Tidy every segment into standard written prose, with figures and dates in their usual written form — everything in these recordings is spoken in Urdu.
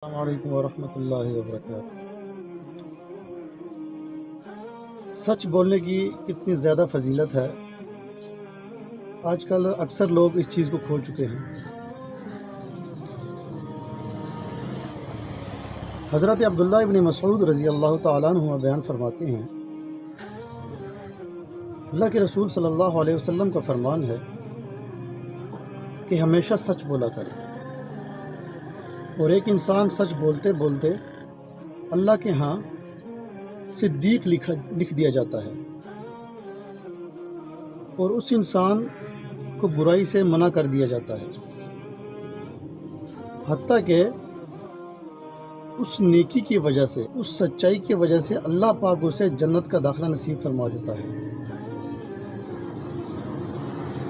السلام علیکم ورحمۃ اللہ وبرکاتہ۔ سچ بولنے کی کتنی زیادہ فضیلت ہے، آج کل اکثر لوگ اس چیز کو کھو چکے ہیں۔ حضرت عبداللہ ابن مسعود رضی اللہ تعالیٰ عنہ بیان فرماتے ہیں، اللہ کے رسول صلی اللہ علیہ وسلم کا فرمان ہے کہ ہمیشہ سچ بولا کرے، اور ایک انسان سچ بولتے بولتے اللہ کے ہاں صدیق لکھ دیا جاتا ہے، اور اس انسان کو برائی سے منع کر دیا جاتا ہے، حتیٰ کہ اس نیکی کی وجہ سے، اس سچائی کی وجہ سے اللہ پاک اسے جنت کا داخلہ نصیب فرما دیتا ہے۔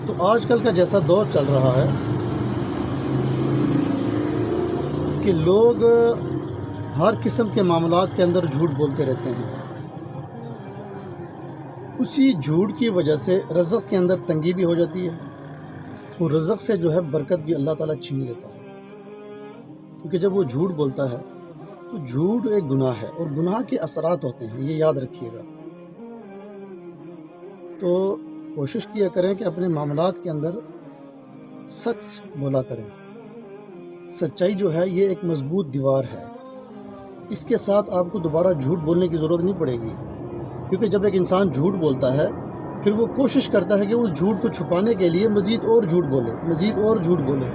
تو آج کل کا جیسا دور چل رہا ہے کہ لوگ ہر قسم کے معاملات کے اندر جھوٹ بولتے رہتے ہیں، اسی جھوٹ کی وجہ سے رزق کے اندر تنگی بھی ہو جاتی ہے، اور رزق سے جو ہے برکت بھی اللہ تعالیٰ چھین لیتا ہے، کیونکہ جب وہ جھوٹ بولتا ہے تو جھوٹ ایک گناہ ہے، اور گناہ کے اثرات ہوتے ہیں، یہ یاد رکھیے گا۔ تو کوشش کیا کریں کہ اپنے معاملات کے اندر سچ بولا کریں۔ سچائی جو ہے یہ ایک مضبوط دیوار ہے، اس کے ساتھ آپ کو دوبارہ جھوٹ بولنے کی ضرورت نہیں پڑے گی، کیونکہ جب ایک انسان جھوٹ بولتا ہے پھر وہ کوشش کرتا ہے کہ اس جھوٹ کو چھپانے کے لیے مزید اور جھوٹ بولے، مزید اور جھوٹ بولے،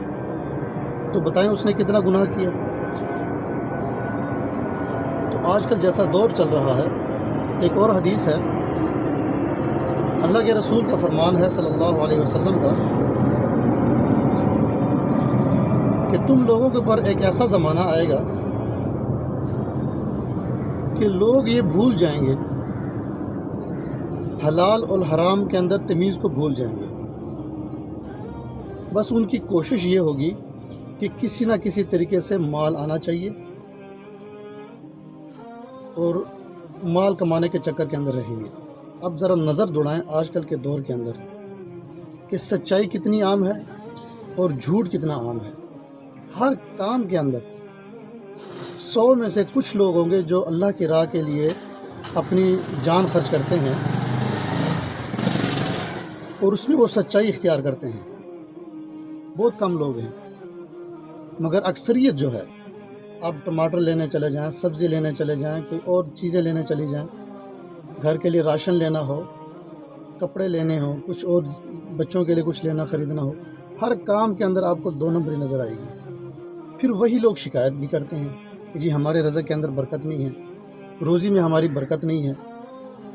تو بتائیں اس نے کتنا گناہ کیا۔ تو آج کل جیسا دور چل رہا ہے، ایک اور حدیث ہے، اللہ کے رسول کا فرمان ہے صلی اللہ علیہ وسلم کا کہ تم لوگوں کے پر ایک ایسا زمانہ آئے گا کہ لوگ یہ بھول جائیں گے، حلال اور حرام کے اندر تمیز کو بھول جائیں گے، بس ان کی کوشش یہ ہوگی کہ کسی نہ کسی طریقے سے مال آنا چاہیے، اور مال کمانے کے چکر کے اندر رہیں گے۔ اب ذرا نظر دوڑائیں آج کل کے دور کے اندر کہ سچائی کتنی عام ہے اور جھوٹ کتنا عام ہے۔ ہر کام کے اندر 100 میں سے کچھ لوگ ہوں گے جو اللہ کی راہ کے لیے اپنی جان خرچ کرتے ہیں، اور اس میں وہ سچائی اختیار کرتے ہیں۔ بہت کم لوگ ہیں، مگر اکثریت جو ہے، آپ ٹماٹر لینے چلے جائیں، سبزی لینے چلے جائیں، کوئی اور چیزیں لینے چلی جائیں، گھر کے لیے راشن لینا ہو، کپڑے لینے ہوں، کچھ اور بچوں کے لیے کچھ لینا خریدنا ہو، ہر کام کے اندر آپ کو 2 نمبری نظر آئے گی۔ پھر وہی لوگ شکایت بھی کرتے ہیں کہ جی ہمارے رزق کے اندر برکت نہیں ہے، روزی میں ہماری برکت نہیں ہے،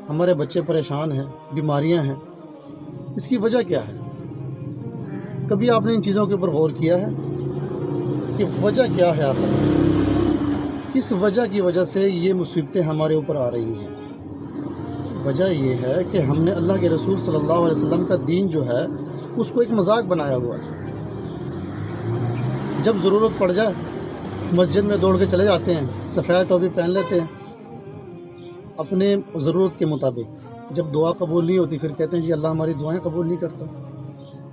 ہمارے بچے پریشان ہیں، بیماریاں ہیں۔ اس کی وجہ کیا ہے؟ کبھی آپ نے ان چیزوں کے اوپر غور کیا ہے کہ وجہ کیا ہے؟ آخر کس وجہ کی وجہ سے یہ مصیبتیں ہمارے اوپر آ رہی ہیں؟ وجہ یہ ہے کہ ہم نے اللہ کے رسول صلی اللہ علیہ وسلم کا دین جو ہے اس کو ایک مذاق بنایا ہوا ہے۔ جب ضرورت پڑ جائے مسجد میں دوڑ کے چلے جاتے ہیں، سفید ٹوپی پہن لیتے ہیں اپنے ضرورت کے مطابق، جب دعا قبول نہیں ہوتی پھر کہتے ہیں جی اللہ ہماری دعائیں قبول نہیں کرتا۔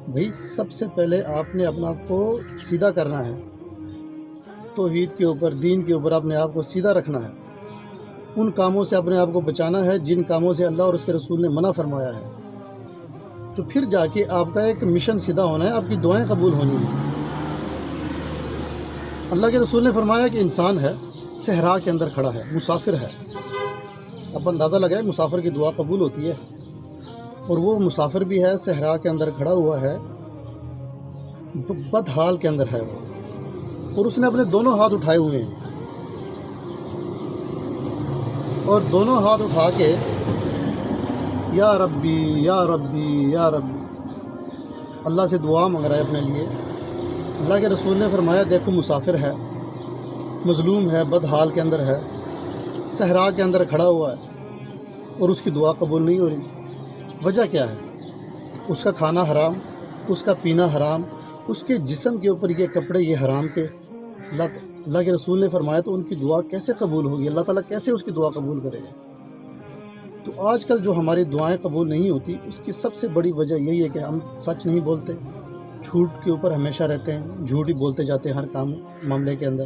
بھئی سب سے پہلے آپ نے اپنا آپ کو سیدھا کرنا ہے، توحید کے اوپر، دین کے اوپر اپنے آپ کو سیدھا رکھنا ہے، ان کاموں سے اپنے آپ کو بچانا ہے جن کاموں سے اللہ اور اس کے رسول نے منع فرمایا ہے، تو پھر جا کے آپ کا ایک مشن سیدھا ہونا ہے، آپ کی دعائیں قبول ہونی ہیں۔ اللہ کے رسول نے فرمایا کہ انسان ہے، صحرا کے اندر کھڑا ہے، مسافر ہے، اب اندازہ لگائے مسافر کی دعا قبول ہوتی ہے، اور وہ مسافر بھی ہے، صحرا کے اندر کھڑا ہوا ہے، بد حال کے اندر ہے وہ، اور اس نے اپنے دونوں ہاتھ اٹھائے ہوئے ہیں، اور دونوں ہاتھ اٹھا کے یا ربی یا ربی یا ربی اللہ سے دعا مانگ رہا ہے اپنے لیے۔ اللہ کے رسول نے فرمایا دیکھو مسافر ہے، مظلوم ہے، بد حال کے اندر ہے، صحرا کے اندر کھڑا ہوا ہے، اور اس کی دعا قبول نہیں ہو رہی۔ وجہ کیا ہے؟ اس کا کھانا حرام، اس کا پینا حرام، اس کے جسم کے اوپر یہ کپڑے یہ حرام کے۔ اللہ کے رسول نے فرمایا تو ان کی دعا کیسے قبول ہوگی؟ اللہ تعالیٰ کیسے اس کی دعا قبول کرے گا؟ تو آج کل جو ہماری دعائیں قبول نہیں ہوتی اس کی سب سے بڑی وجہ یہی ہے کہ ہم سچ نہیں بولتے، جھوٹ کے اوپر ہمیشہ رہتے ہیں، جھوٹ ہی بولتے جاتے ہیں ہر کام معاملے کے اندر۔